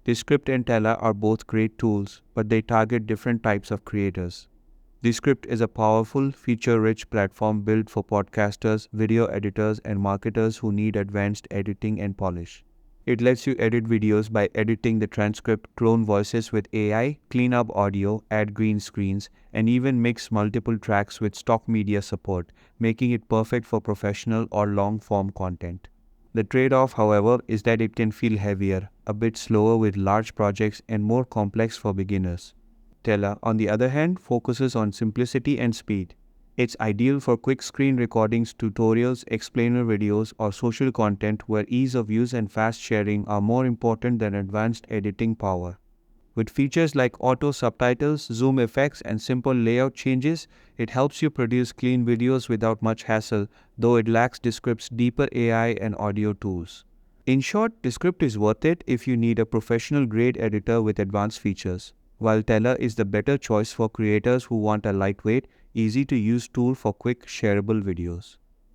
Descript and Tella are both great tools, but they target different types of creators. Descript is a powerful, feature-rich platform built for podcasters, video editors, and marketers who need advanced editing and polish. It lets you edit videos by editing the transcript, clone voices with AI, clean up audio, add green screens, and even mix multiple tracks with stock media support, making it perfect for professional or long-form content. The trade-off, however, is that it can feel heavier, a bit slower with large projects, and more complex for beginners. Tella, on the other hand, focuses on simplicity and speed. It's ideal for quick screen recordings, tutorials, explainer videos, or social content where ease of use and fast sharing are more important than advanced editing power. With features like auto subtitles, zoom effects, and simple layout changes, it helps you produce clean videos without much hassle, though it lacks Descript's deeper AI and audio tools. In short, Descript is worth it if you need a professional-grade editor with advanced features, while Tella is the better choice for creators who want a lightweight, easy-to-use tool for quick, shareable videos.